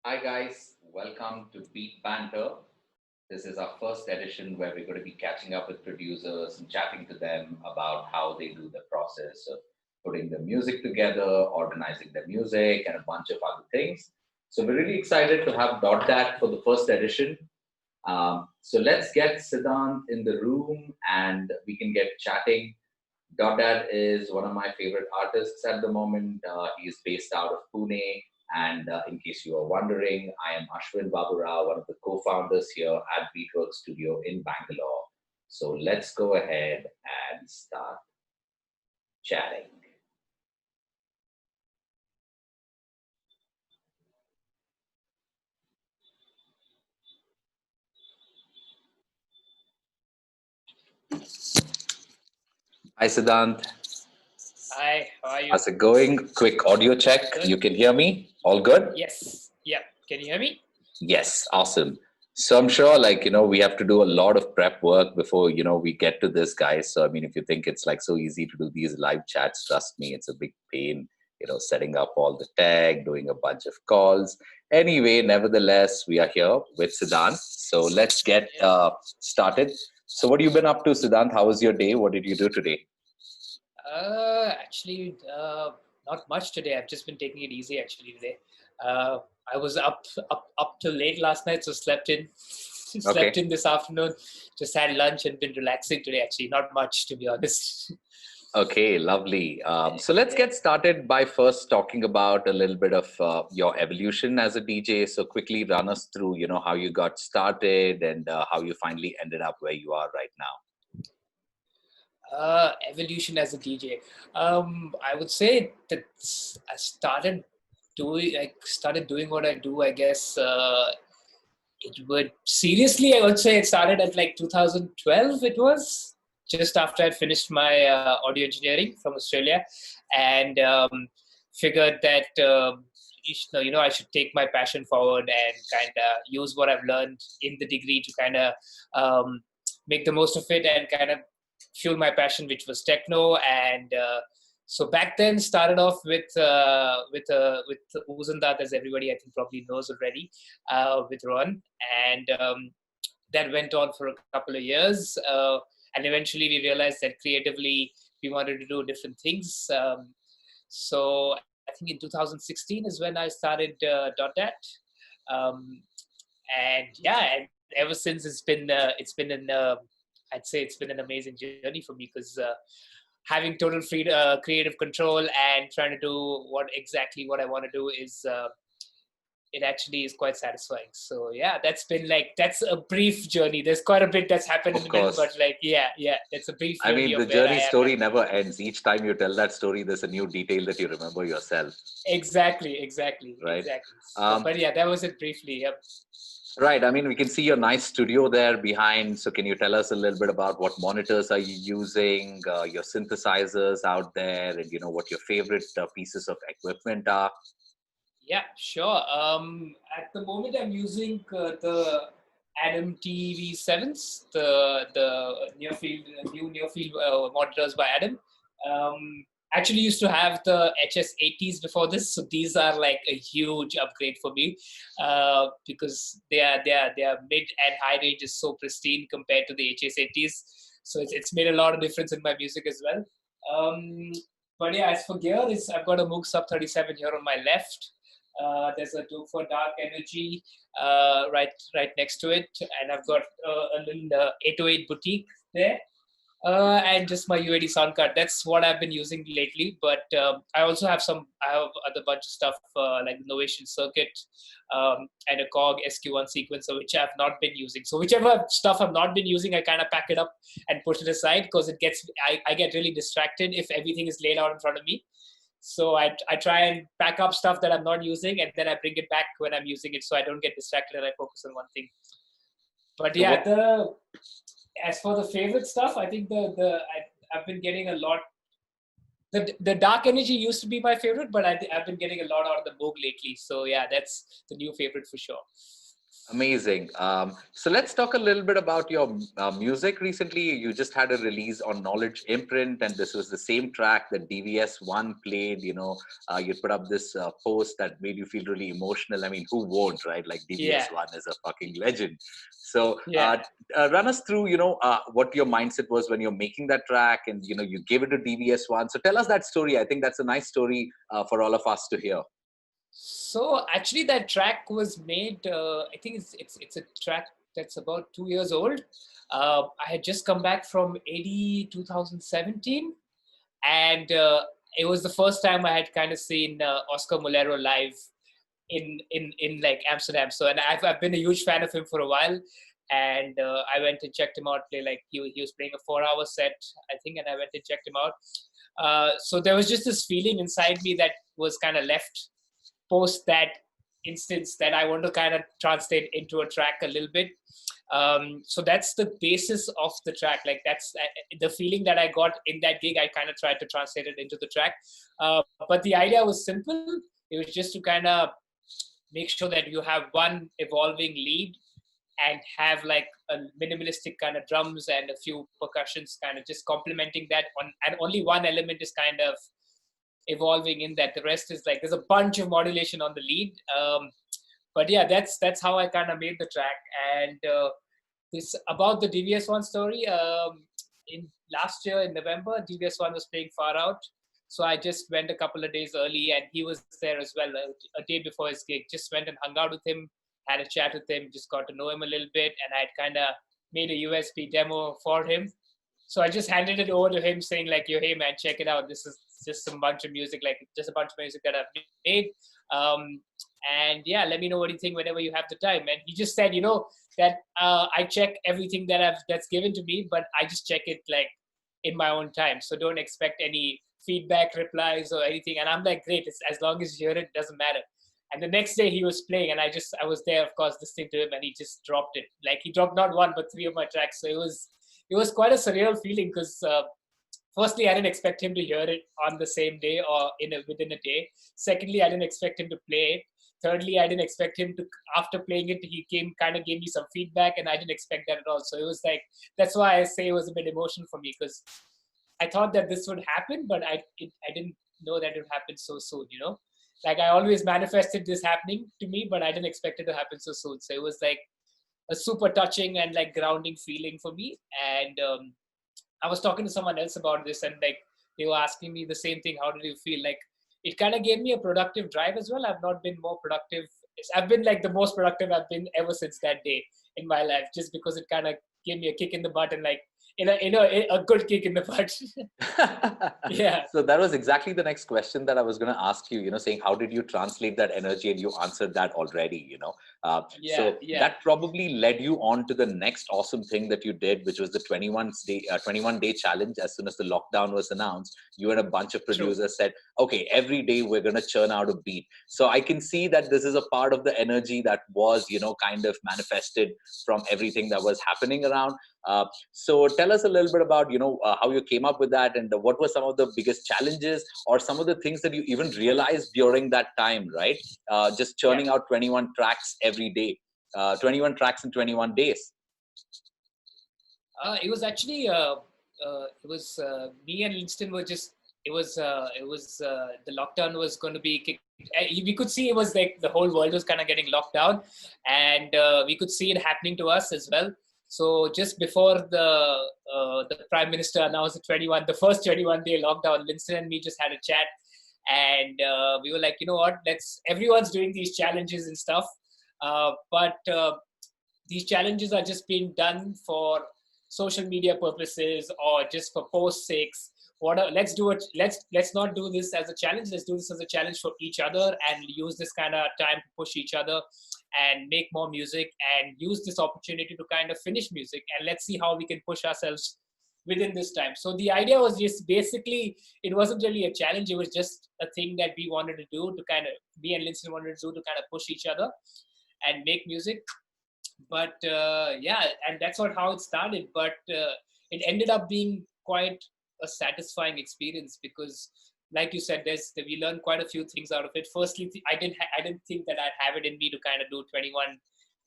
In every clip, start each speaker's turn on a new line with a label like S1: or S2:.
S1: Hi guys, welcome to Beat Banter. This is our first edition where we're going to be catching up with producers and chatting to them about how they do the process of putting the music together, organizing the music, and a bunch of other things. So we're really excited to have dotdat for the first edition. So let's get Siddhant in the room and we can get chatting. dotdat is one of my favorite artists at the moment. He is based out of Pune. And in case you are wondering, I am Ashwin Baburao, one of the co-founders here at Beatworx Studio in Bangalore. So let's go ahead and start chatting. Hi, Siddhant.
S2: Hi, how are you?
S1: How's it going? Quick audio check.
S2: Good.
S1: You can hear me? All good?
S2: Yes. Yeah. Can you hear me?
S1: Yes, awesome. So I'm sure, we have to do a lot of prep work before, we get to this, guys. So, I mean, if you think it's like so easy to do these live chats, trust me, it's a big pain, setting up all the tech, doing a bunch of calls. Anyway, nevertheless, we are here with Siddhant. So let's get started. So what have you been up to, Siddhant? How was your day? What did you do today?
S2: Actually, not much today. I've just been taking it easy actually today. Uh, I was up till late last night, so slept in.
S1: Okay.
S2: Slept in this afternoon. Just had lunch and been relaxing today. Actually, not much to be honest.
S1: Okay, lovely. So let's get started by first talking about a little bit of your evolution as a DJ. So quickly run us through, how you got started and how you finally ended up where you are right now.
S2: Evolution as a DJ. I would say that I started doing what I do. I guess it would seriously. I would say it started at like 2012. It was just after I finished my audio engineering from Australia, and figured that I should take my passion forward and kind of use what I've learned in the degree to kind of make the most of it and kind of fuel my passion, which was techno. And so back then started off with Uzandat, as everybody I think probably knows already, with Ron, and that went on for a couple of years, and eventually we realized that creatively we wanted to do different things. So I think in 2016 is when I started dotdat, um, and yeah, and ever since it's been an I'd say it's been an amazing journey for me because having total freedom, creative control, and trying to do what I want to do is it actually is quite satisfying. So yeah, that's a brief journey. There's quite a bit that's happened in
S1: Of
S2: the middle, but
S1: course.
S2: yeah, that's a brief
S1: I
S2: journey
S1: mean, the
S2: of where I
S1: journey
S2: am
S1: story
S2: right now.
S1: never ends. Each time you tell that story, there's a new detail that you remember yourself,
S2: Exactly.
S1: right?
S2: So,
S1: Um,
S2: but yeah, that was it briefly. Yep.
S1: Right. I mean, we can see your nice studio there behind. So, can you tell us a little bit about what monitors are you using, your synthesizers out there, and what your favorite pieces of equipment are?
S2: Yeah, sure. At the moment, I'm using the Adam TV7s, the new near field monitors by Adam. Actually, used to have the HS80s before this, so these are like a huge upgrade for me because their mid and high range is so pristine compared to the HS80s. So it's made a lot of difference in my music as well. Um, but yeah, as for gear, I've got a Moog Sub 37 here on my left. There's a Duke for Dark Energy right next to it, and I've got a little 808 boutique there, and just my UAD sound card. That's what I've been using lately. But I have other bunch of stuff like the Novation Circuit and a COG SQ1 sequencer, which I've not been using. So whichever stuff I've not been using, I kind of pack it up and put it aside because I get really distracted if everything is laid out in front of me. So I try and pack up stuff that I'm not using, and then I bring it back when I'm using it, so I don't get distracted and I focus on one thing. But
S1: So,
S2: yeah,
S1: what
S2: the as for the favorite stuff, I think I've been getting a lot. The dark energy used to be my favorite, but I've been getting a lot out of the Moog lately. So yeah, that's the new favorite for sure.
S1: Amazing. So let's talk a little bit about your music. Recently, you just had a release on Knowledge Imprint, and this was the same track that DVS1 played. You put up this post that made you feel really emotional. I mean, who won't, right? Like
S2: Yeah,
S1: DVS1 is a fucking legend. So
S2: yeah.
S1: run us through, what your mindset was when you're making that track, and you gave it to DVS1. So tell us that story. I think that's a nice story for all of us to hear.
S2: So actually, that track was made. I think it's a track that's about 2 years old. I had just come back from AD 2017, and it was the first time I had kind of seen Oscar Mulero live in like Amsterdam. So, and I've been a huge fan of him for a while, and I went and checked him out play. Like he was playing a 4 hour set, I think, and I went and checked him out. So there was just this feeling inside me that was kind of left post that instance that I want to kind of translate into a track a little bit. So that's the basis of the track. Like that's the feeling that I got in that gig. I kind of tried to translate it into the track. But the idea was simple. It was just to kind of make sure that you have one evolving lead and have like a minimalistic kind of drums and a few percussions kind of just complementing that one, and only one element is kind of evolving in that. The rest is like there's a bunch of modulation on the lead. But yeah, that's how I kind of made the track. And this about the DVS1 story. In last year in November, DVS1 was playing Far Out, so I just went a couple of days early, and he was there as well a day before his gig. Just went and hung out with him, had a chat with him, just got to know him a little bit, and I'd kind of made a USB demo for him. So I just handed it over to him, saying like, "Yo, hey man, check it out. This is just some bunch of music, like just a bunch of music that I've made. Um, and yeah, let me know what you think whenever you have the time." And he just said, that I check everything that's given to me, but I just check it like in my own time. So don't expect any feedback, replies, or anything. And I'm like, great, it's, as long as you hear it, doesn't matter. And the next day he was playing, and I was there, of course, listening to him, and he just dropped it. Like he dropped not one but three of my tracks. So it was quite a surreal feeling because firstly, I didn't expect him to hear it on the same day or within a day. Secondly, I didn't expect him to play it. Thirdly, I didn't expect him to, after playing it, he kind of gave me some feedback, and I didn't expect that at all. So it was like, that's why I say it was a bit emotional for me, because I thought that this would happen, but I didn't know that it would happen so soon. Like I always manifested this happening to me, but I didn't expect it to happen so soon. So it was like a super touching and like grounding feeling for me. And I was talking to someone else about this, and like they were asking me the same thing. How did you feel? Like it kind of gave me a productive drive as well. I've not been more productive. I've been like the most productive I've been ever since that day in my life, just because it kind of gave me a kick in the butt, and like a good kick in the butt. Yeah.
S1: So that was exactly the next question that I was going to ask you, saying, how did you translate that energy? And you answered that already.
S2: Yeah.
S1: So
S2: Yeah.
S1: that probably led you on to the next awesome thing that you did, which was the 21 day challenge. As soon as the lockdown was announced, you and a bunch of
S2: True.
S1: producers said, okay, every day we're going to churn out a beat. So I can see that this is a part of the energy that was, kind of manifested from everything that was happening around. So tell us a little bit about, how you came up with that, and what were some of the biggest challenges or some of the things that you even realized during that time, right? Just
S2: Yeah.
S1: churning out 21 tracks every day, 21 tracks in 21 days.
S2: It was actually it was me and Winston were just the lockdown was going to be kicked. We could see it was like the whole world was kind of getting locked down, and we could see it happening to us as well. So just before the prime minister announced the first 21-day lockdown, Winston and me just had a chat, and we were like, you know what? Everyone's doing these challenges and stuff, but these challenges are just being done for social media purposes or just for post sakes. Let's do it. Let's not do this as a challenge. Let's do this as a challenge for each other, and use this kind of time to push each other and make more music, and use this opportunity to kind of finish music, and let's see how we can push ourselves within this time. So the idea was just basically, it wasn't really a challenge. It was just a thing that we wanted to do to kind of, me and Lindsay wanted to do to kind of push each other and make music. But yeah, and that's not how it started, but it ended up being quite a satisfying experience, because like you said, we learned quite a few things out of it. Firstly, I didn't think that I'd have it in me to kind of do 21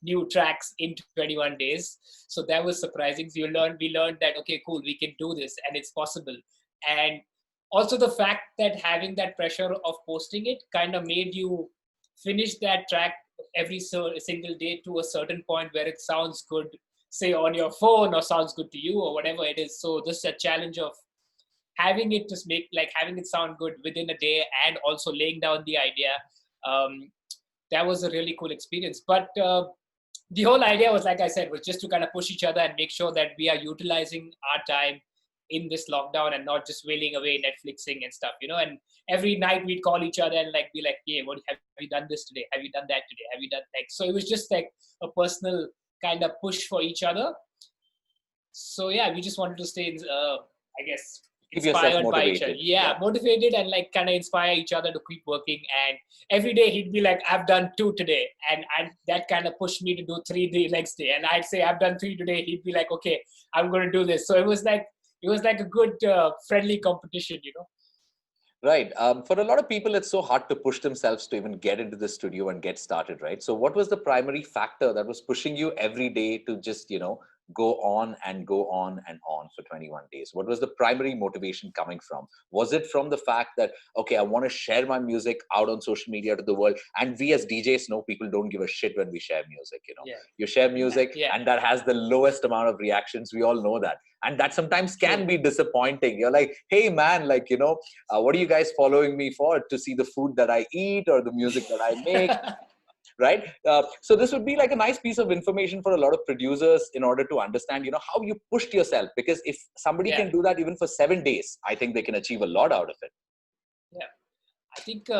S2: new tracks in 21 days. So that was surprising. So we learned that, okay, cool, we can do this and it's possible. And also the fact that having that pressure of posting it kind of made you finish that track every single day to a certain point where it sounds good, say on your phone, or sounds good to you, or whatever it is. So this is a challenge of having it just having it sound good within a day, and also laying down the idea. That was a really cool experience. But the whole idea was, like I said, was just to kind of push each other and make sure that we are utilizing our time in this lockdown and not just wailing away Netflixing and stuff, and every night we'd call each other and be like, yeah, what have you done this today? Have you done that today? Have you done so it was just like a personal kind of push for each other. So yeah, we just wanted to stay, I guess,
S1: Keep yourself
S2: inspired by each other.
S1: motivated.
S2: Yeah, motivated and kind of inspire each other to keep working. And every day he'd be like, I've done 2 today. And that kind of pushed me to do 3 the next day. And I'd say, I've done 3 today. He'd be like, okay, I'm going to do this. So it was like a good friendly competition.
S1: Right. For a lot of people, it's so hard to push themselves to even get into the studio and get started, right? So what was the primary factor that was pushing you every day to just, go on and go on and on for 21 days? What was the primary motivation coming from? Was it from the fact that, okay, I want to share my music out on social media to the world? And we as DJs know people don't give a shit when we share music,
S2: Yeah.
S1: You share music
S2: Yeah.
S1: and that has the lowest amount of reactions. We all know that. And that sometimes can be disappointing. You're like, hey man, what are you guys following me for? To see the food that I eat or the music that I make? Right? So this would be like a nice piece of information for a lot of producers in order to understand, how you pushed yourself. Because if somebody can do that even for 7 days, I think they can achieve a lot out of it.
S2: Yeah. I think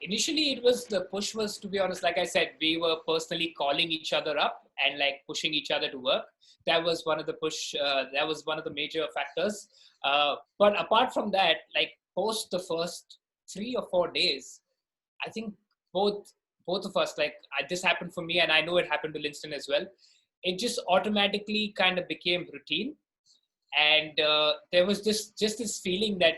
S2: initially the push was, to be honest, like I said, we were personally calling each other up and pushing each other to work. That was one of the that was one of the major factors. But apart from that, post the first 3 or 4 days, I think both of us, this happened for me, and I know it happened to Linston as well. It just automatically kind of became routine. And there was just this feeling that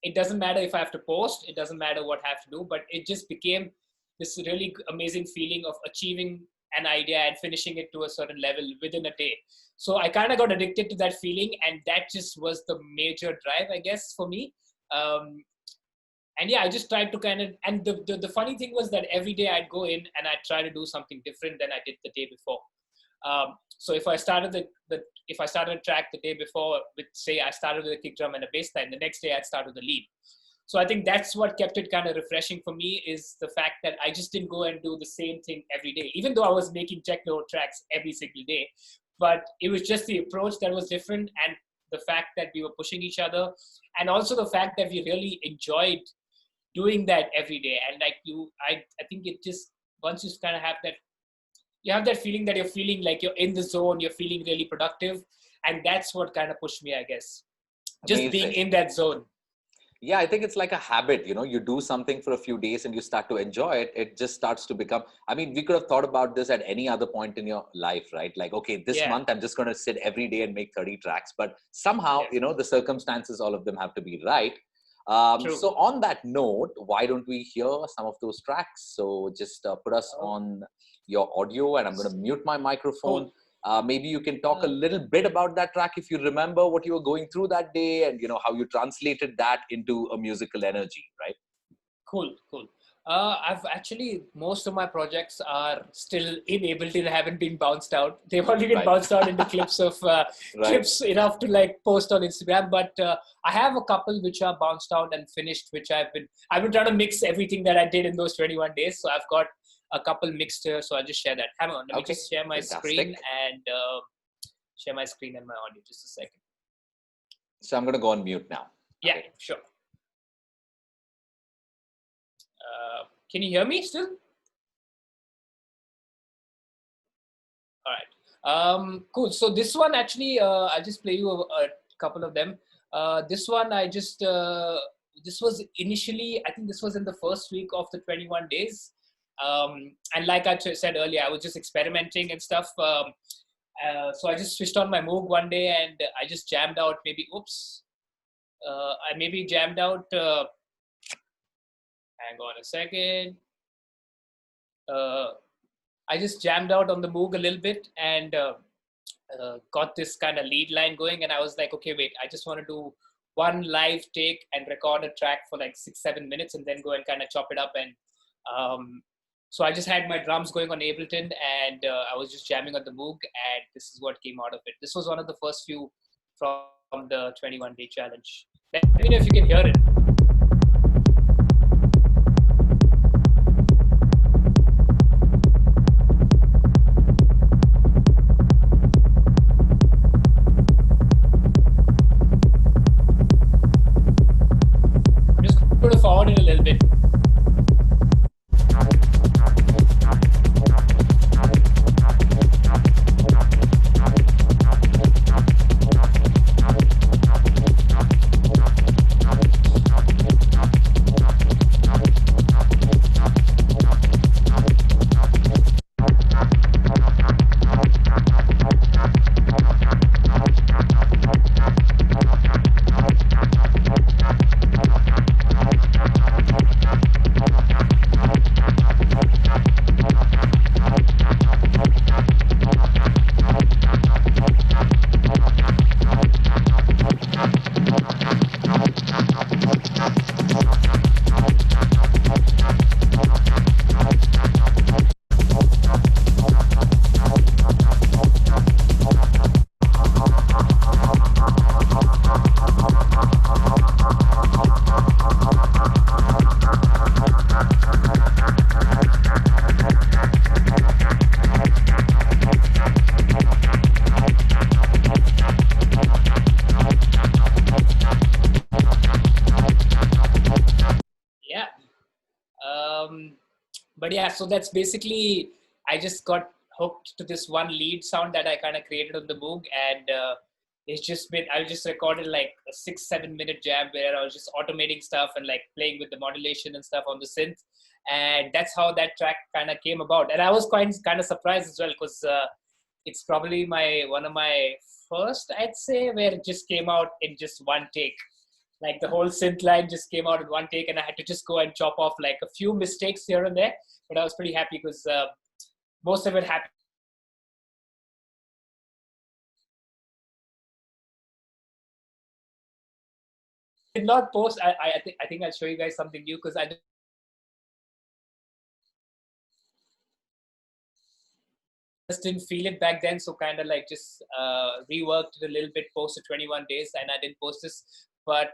S2: it doesn't matter if I have to post, it doesn't matter what I have to do, but it just became this really amazing feeling of achieving an idea and finishing it to a certain level within a day. So I kind of got addicted to that feeling, and that just was the major drive, I guess, for me. And yeah, I just tried to and the funny thing was that every day I'd go in and I'd try to do something different than I did the day before. So if I started a track the day before with, say, I started with a kick drum and a bass line, the next day I'd start with a lead. So I think that's what kept it kind of refreshing for me, is the fact that I just didn't go and do the same thing every day, even though I was making techno tracks every single day. But it was just the approach that was different, and the fact that we were pushing each other, and also the fact that we really enjoyed doing that every day. And I think it just, once you kind of have that, you have that feeling that you're feeling like you're in the zone, you're feeling really productive. And that's what kind of pushed me, I guess. Just
S1: Amazing.
S2: being in that zone.
S1: Yeah, I think it's like a habit, you do something for a few days and you start to enjoy it. It just starts to become, we could have thought about this at any other point in your life, right? Like, okay, this month I'm just going to sit every day and make 30 tracks, but somehow, the circumstances, all of them have to be right. So on that note, why don't we hear some of those tracks? So just put us on your audio, and I'm going to mute my microphone.
S2: Cool.
S1: Maybe you can talk a little bit about that track, if you remember what you were going through that day, and how you translated that into a musical energy, right?
S2: Cool. I've actually, most of my projects are still in Ableton, haven't been bounced out. They've only been bounced out into clips of clips enough to post on Instagram. But I have a couple which are bounced out and finished, which I've been trying to mix everything that I did in those 21 days. So I've got a couple mixed here. So I'll just share that. Hang on, let me just share my screen and share my screen and my audio. Just a second.
S1: So I'm going to go on mute now.
S2: Yeah, sure. Can you hear me still? All right. Cool. So this one, actually, I'll just play you a couple of them. This one, this was initially, I think this was in the first week of the 21 days. And like I said earlier, I was just experimenting and stuff. So I just switched on my Moog one day and I just jammed out I jammed out, hang on a second. I just jammed out on the Moog a little bit and got this kind of lead line going. And I was like, okay, wait, I just want to do one live take and record a track for like 6-7 minutes and then go and kind of chop it up. And so I just had my drums going on Ableton and I was just jamming on the Moog, and this is what came out of it. This was one of the first few from the 21-day challenge. Let me know if you can hear it. I'm just going to forward it a little bit. But yeah, so that's basically, I just got hooked to this one lead sound that I kind of created on the Moog, and it's just been, I just recorded like a 6-7 minute jam where I was just automating stuff and like playing with the modulation and stuff on the synth. And that's how that track kind of came about. And I was kind of surprised as well, because it's probably one of my first, I'd say, where it just came out in just one take. Like the whole synth line just came out in one take, and I had to just go and chop off like a few mistakes here and there. But I was pretty happy because most of it happened. I did not post. I think I'll show you guys something new, because I just didn't feel it back then. So kind of like just reworked it a little bit, posted 21 days, and I didn't post this. But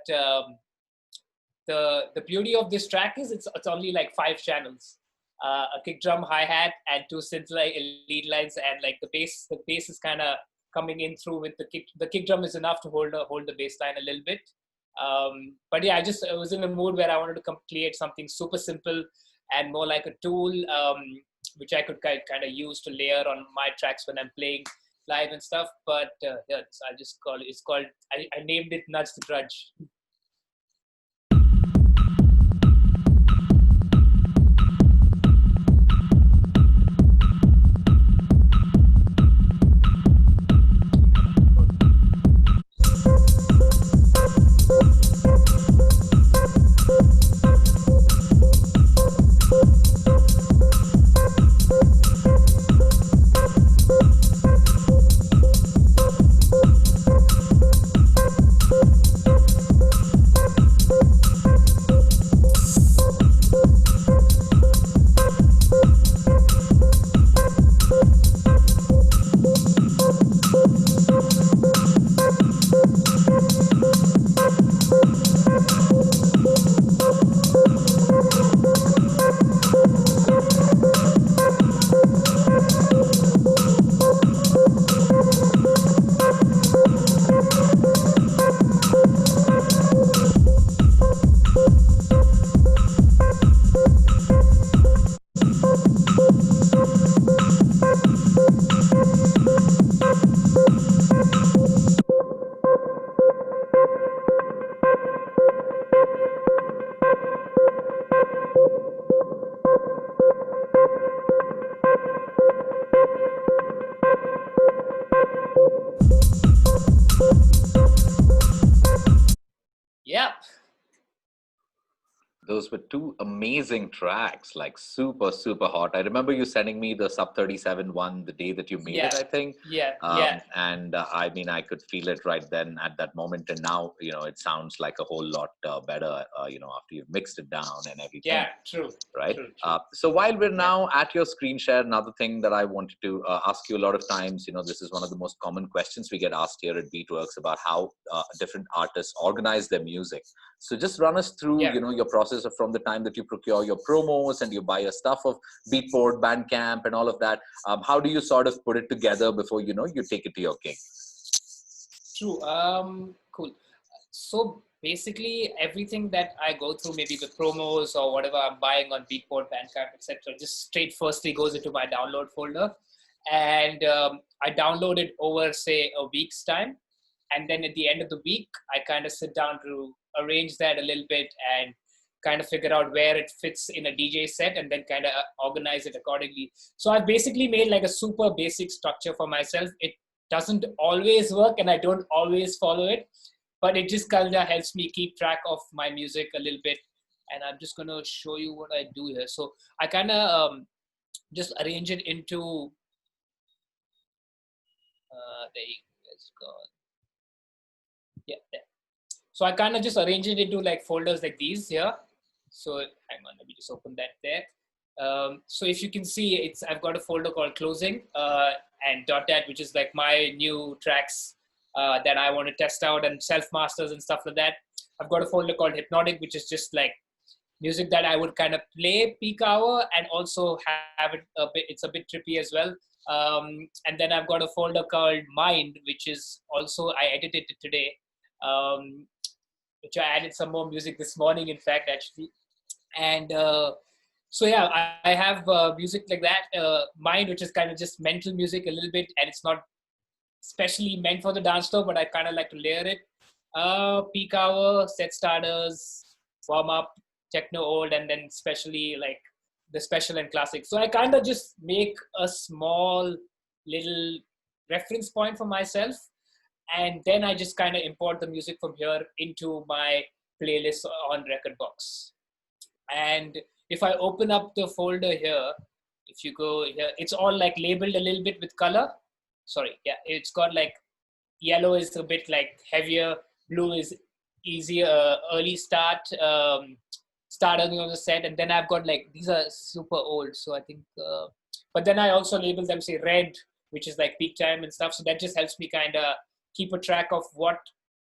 S2: the beauty of this track is it's only like 5 channels. A kick drum, hi-hat, and 2 synth lead lines, and like the bass is kind of coming in through with the kick. The kick drum is enough to hold the bass line a little bit. But yeah, I was in a mood where I wanted to create something super simple and more like a tool, which I could kind of use to layer on my tracks when I'm playing live and stuff. But yeah, so I just I named it Nudge the Grudge.
S1: Those were two amazing tracks, like super, super hot. I remember you sending me the Sub 37 one the day that you made
S2: Yeah,
S1: it, I think.
S2: yeah.
S1: And I mean, I could feel it right then at that moment. And now, it sounds like a whole lot better, after you've mixed it down and everything.
S2: Yeah, true,
S1: Right.
S2: true.
S1: So while we're
S2: Yeah,
S1: now at your screen share, another thing that I wanted to ask you a lot of times, this is one of the most common questions we get asked here at Beatworx about how different artists organize their music. So just run us through,
S2: yeah.
S1: your process of from the time that you procure your promos and you buy your stuff of Beatport, Bandcamp, and all of that. How do you sort of put it together before you take it to your gig?
S2: True. Cool. So basically, everything that I go through, maybe the promos or whatever I'm buying on Beatport, Bandcamp, etc., just straight firstly goes into my download folder, and I download it over say a week's time, and then at the end of the week, I kind of sit down to arrange that a little bit and kind of figure out where it fits in a DJ set, and then kind of organize it accordingly. So I've basically made like a super basic structure for myself. It doesn't always work, and I don't always follow it, but it just kind of helps me keep track of my music a little bit. And I'm just going to show you what I do here. So I kind of just arrange it into there you go. Yeah, there. So I kind of just arrange it into like folders like these here. So hang on, let me just open that there. So if you can see, I've got a folder called closing and dotdat, which is like my new tracks that I want to test out and self masters and stuff like that. I've got a folder called hypnotic, which is just like music that I would kind of play peak hour and also have it a bit. It's a bit trippy as well. And then I've got a folder called mind, which is also I edited it today. Which I added some more music this morning, in fact, actually. And so yeah, I have music like that, mind, which is kind of just mental music a little bit, and it's not specially meant for the dance floor, but I kind of like to layer it. Peak hour, set starters, warm up, techno old, and then especially like the special and classic. So I kind of just make a small little reference point for myself, and then I just kind of import the music from here into my playlist on Recordbox. And if I open up the folder here, if you go here, it's all like labeled a little bit with color. Sorry, yeah, it's got like yellow is a bit like heavier, blue is easier, early start, start early on the set, and then I've got like these are super old, so I think. But then I also label them say red, which is like peak time and stuff. So that just helps me kind of keep a track of what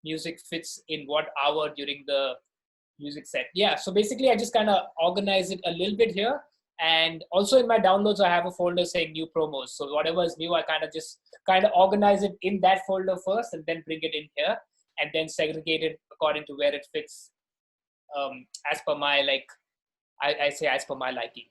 S2: music fits in what hour during the music set. Yeah, so basically I just kind of organize it a little bit here. And also in my downloads, I have a folder saying new promos. So whatever is new, I kind of organize it in that folder first and then bring it in here and then segregate it according to where it fits as per my, like, I say as per my liking.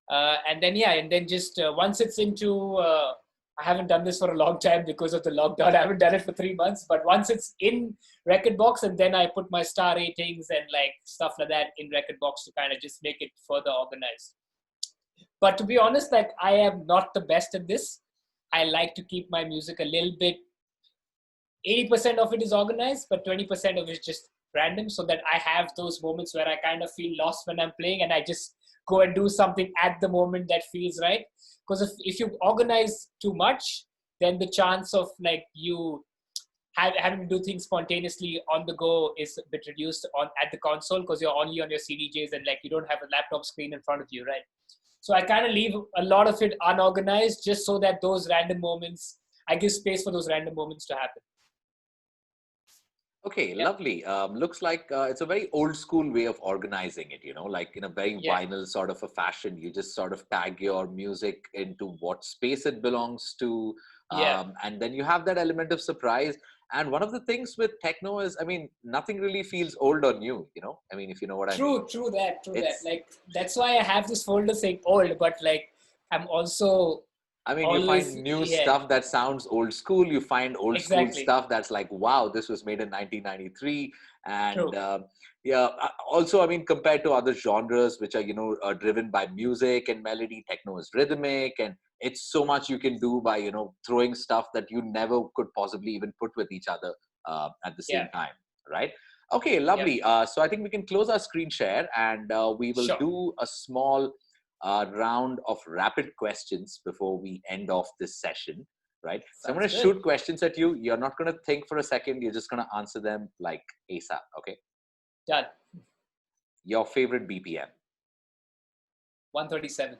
S2: And then just once it's into, I haven't done this for a long time because of the lockdown. I haven't done it for 3 months, but once it's in Recordbox, and then I put my star ratings and like stuff like that in Recordbox to kind of just make it further organized. But to be honest, like I am not the best at this. I like to keep my music a little bit, 80% of it is organized, but 20% of it is just random, so that I have those moments where I kind of feel lost when I'm playing and I just go and do something at the moment that feels right. Because if you organize too much, then the chance of like you having to do things spontaneously on the go is a bit reduced on at the console, because you're only on your CDJs and like you don't have a laptop screen in front of you, right? So I kind of leave a lot of it unorganized just so that those random moments, I give space for those random moments to happen.
S1: Okay,
S2: Yeah.
S1: lovely. Looks like it's a very old school way of organizing it, like in a very
S2: Yeah.
S1: vinyl sort of a fashion. You just sort of tag your music into what space it belongs to.
S2: Yeah.
S1: And then you have that element of surprise. And one of the things with techno is, I mean, nothing really feels old or new. I mean, if you know what I mean.
S2: True that.
S1: It's
S2: Like that's why I have this folder saying old, but like I'm also
S1: I mean, you
S2: always,
S1: find new
S2: yeah,
S1: stuff that sounds old school. You find old school
S2: exactly.
S1: stuff that's like, wow, this was made in 1993. And
S2: True.
S1: yeah, also, I mean, compared to other genres, which are driven by music and melody, techno is rhythmic, and it's so much you can do by, throwing stuff that you never could possibly even put with each other at the
S2: Yeah.
S1: same time, right? Okay, lovely. So I think we can close our screen share and we will
S2: Sure.
S1: do a small round of rapid questions before we end off this session, right? So I'm going to
S2: Sounds good.
S1: shoot questions at you. You're not going to think for a second. You're just going to answer them like ASAP, okay?
S2: Done.
S1: Your favorite BPM?
S2: 137.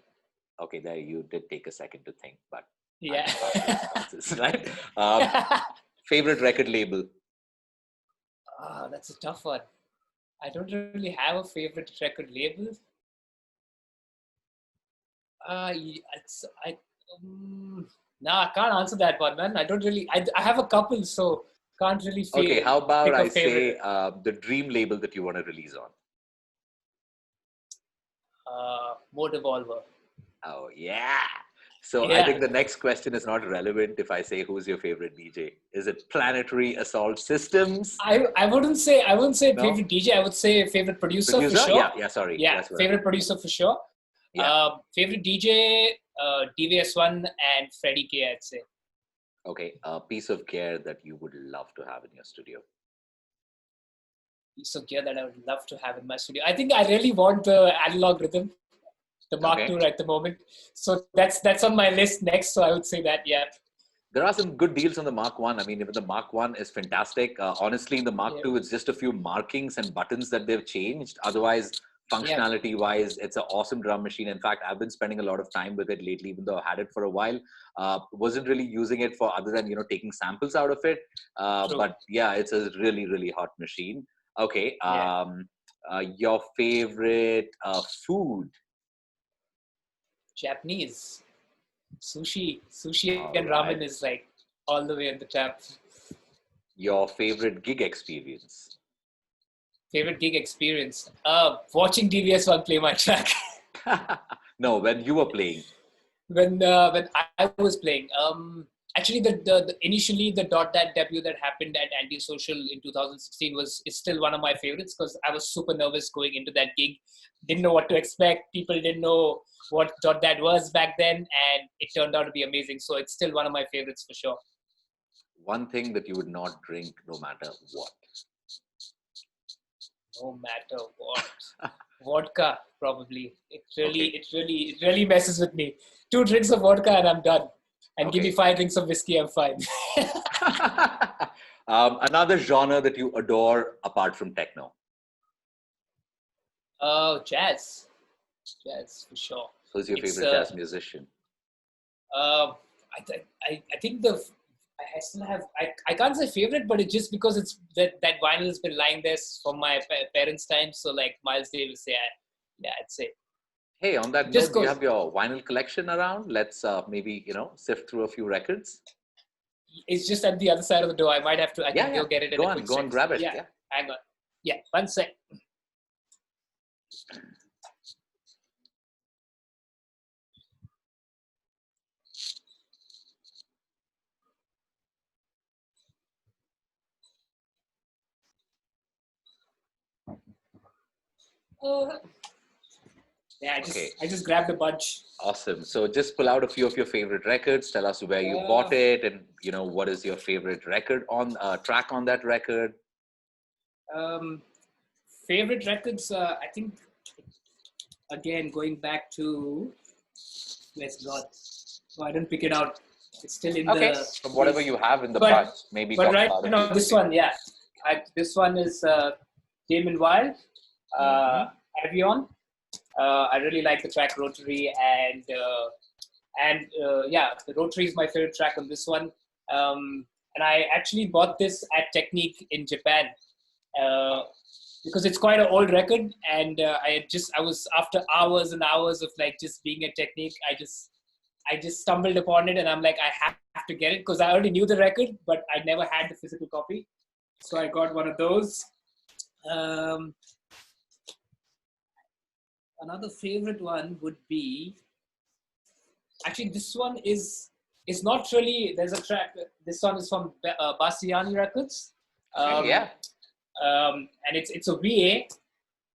S1: Okay, there you did take a second to think, but
S2: Yeah.
S1: responses, right? Favorite record label?
S2: That's a tough one. I don't really have a favorite record label. No, I can't answer that one, man. I don't really. I have a couple, so can't really
S1: Okay, how about
S2: pick a
S1: I
S2: favorite.
S1: say the dream label that you want to release on?
S2: More Devolver.
S1: Oh, yeah. So I
S2: Yeah.
S1: think the next question is not relevant if I say who's your favorite DJ. Is it Planetary Assault Systems?
S2: I wouldn't say
S1: No?
S2: favorite DJ. I would say favorite producer for sure.
S1: Yeah, sorry.
S2: Yeah,
S1: That's what
S2: favorite producer for sure.
S1: Yeah.
S2: Favorite DJ, DVS1 and Freddie K, I'd say.
S1: Okay, a piece of gear that you would love to have in your studio.
S2: Piece of gear that I would love to have in my studio. I think I really want the analog rhythm, the Mark II at the moment. So that's on my list next. So I would say that, yeah.
S1: There are some good deals on the Mark I. I mean, even the Mark I is fantastic. Honestly, in the Mark II, it's just a few markings and buttons that they've changed. Otherwise, functionality-wise, it's an awesome drum machine. In fact, I've been spending a lot of time with it lately, even though I had it for a while. Wasn't really using it for other than, taking samples out of it. But yeah, it's a really, really hot machine. Okay. Your favorite food?
S2: Japanese. Sushi and ramen is like all the way at the top.
S1: Your favorite gig experience?
S2: Favorite gig experience? Watching DVS1 play my track.
S1: No, when you were playing.
S2: When I was playing. Actually, the initially the dotdat debut that happened at Antisocial in 2016 is still one of my favorites because I was super nervous going into that gig. Didn't know what to expect. People didn't know what dotdat was back then, and it turned out to be amazing. So it's still one of my favorites for sure.
S1: One thing that you would not drink no matter what?
S2: No matter what. Vodka, probably. It really messes with me. 2 drinks of vodka and I'm done. And give me 5 drinks of whiskey, I'm fine.
S1: Another genre that you adore apart from techno?
S2: Jazz. Jazz, for sure.
S1: Who's your favorite jazz musician?
S2: I think I still have, I can't say favorite, but it's just because it's that vinyl has been lying there from my parents' time. So like Miles Davis, yeah, I'd say.
S1: Hey, on that note, do you have your vinyl collection around? Let's maybe, sift through a few records.
S2: It's just at the other side of the door. I might have to, I can go get it.
S1: Go on, grab it.
S2: Yeah, hang on. Yeah, one sec. Yeah, I just grabbed a bunch.
S1: Awesome. So just pull out a few of your favorite records. Tell us where you bought it, and what is your favorite record on track on that record.
S2: Favorite records. I think again going back to where's God. Oh, I didn't pick it out. It's still in the.
S1: From whatever you have in the bunch, maybe.
S2: But right now, this one, yeah. This one is Damon Wild, Avion. I really like the track Rotary, and yeah, the Rotary is my favorite track on this one. And I actually bought this at Technique in Japan because it's quite an old record, and I was after hours and hours of like just being at Technique, I just stumbled upon it, and I'm like, I have to get it because I already knew the record, but I never had the physical copy, so I got one of those. Another favorite one would be, actually this one is not really, there's a track, this one is from Bassiani Records. And it's a VA,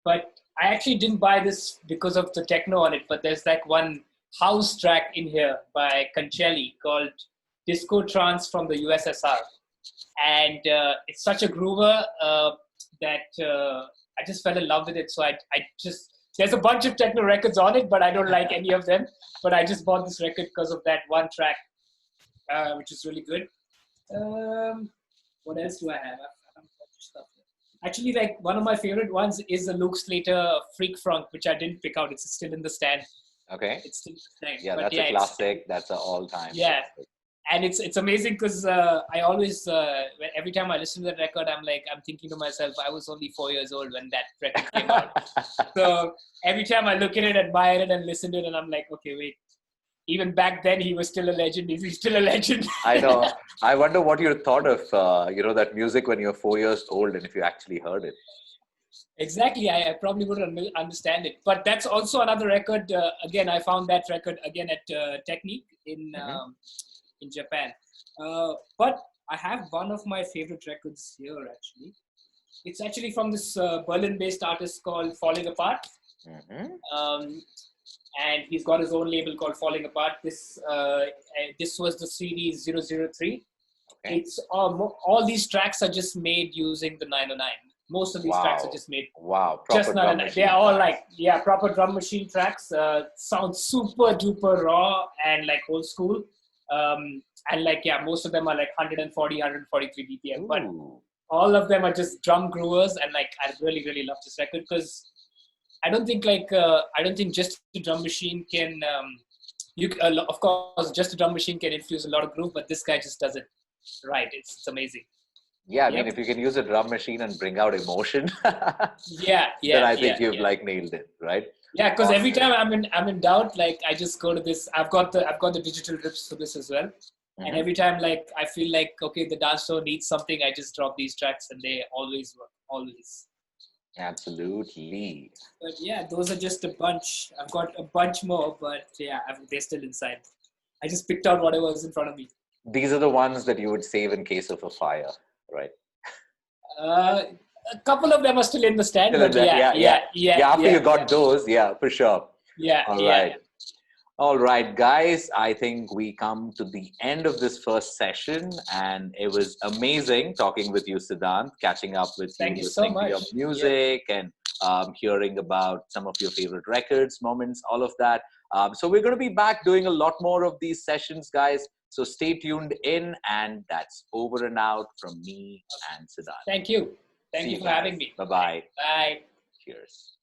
S2: but I actually didn't buy this because of the techno on it, but there's like one house track in here by Concelli called Disco Trance from the USSR. And it's such a groover. I just fell in love with it. So I just, there's a bunch of techno records on it, but I don't like any of them. But I just bought this record because of that one track, which is really good. What else do I have? I have a bunch of stuff. Actually, like one of my favorite ones is the Luke Slater Freak Front, which I didn't pick out. It's still in the stand.
S1: Okay.
S2: It's still in the stand.
S1: Yeah,
S2: But
S1: that's a classic. That's an all-time.
S2: Yeah.
S1: Classic.
S2: And it's amazing because I always, every time I listen to that record, I'm thinking to myself, I was only 4 years old when that record came out. So every time I look at it, admire it, and listen to it, and I'm like, okay, wait. Even back then, he was still a legend. Is he still a legend?
S1: I know. I wonder what you thought of, that music when you're 4 years old, and if you actually heard it.
S2: Exactly. I probably wouldn't understand it. But that's also another record. Again, I found that record again at Technique in Japan. But I have one of my favorite records here, actually. It's actually from this Berlin-based artist called Falling Apart. And he's got his own label called Falling Apart. This was the series 003. Okay. It's all these tracks are just made using the 909. Most of these tracks are just made.
S1: Wow.
S2: Just 909. They are all like, proper drum machine tracks. Sound super duper raw and like old school. And like, most of them are like 140, 143 BPM. Ooh. But all of them are just drum growers. And like, I really, really love this record because I don't think just a drum machine can, of course, just a drum machine can infuse a lot of groove, but this guy just does it right. It's amazing.
S1: Yeah, I mean, if you can use a drum machine and bring out emotion,
S2: then
S1: I think you've like nailed it, right?
S2: Yeah, because every time I'm in doubt, like I just go to this. I've got the digital rips for this as well, and every time like I feel like okay, the dance floor needs something, I just drop these tracks and they always work, always.
S1: Absolutely.
S2: But yeah, those are just a bunch. I've got a bunch more, but yeah, they're still inside. I just picked out whatever was in front of me.
S1: These are the ones that you would save in case of a fire, right?
S2: A couple of them are still in the stand. But
S1: after you got those, for sure.
S2: Right.
S1: All right, guys, I think we come to the end of this first session, and it was amazing talking with you, Siddhant, catching up with you, listening to your music and hearing about some of your favorite records, moments, all of that. So we're going to be back doing a lot more of these sessions, guys. So stay tuned in, and that's over and out from me and Siddhant.
S2: Thank you. Thank you for having me.
S1: Bye-bye.
S2: Bye.
S1: Cheers.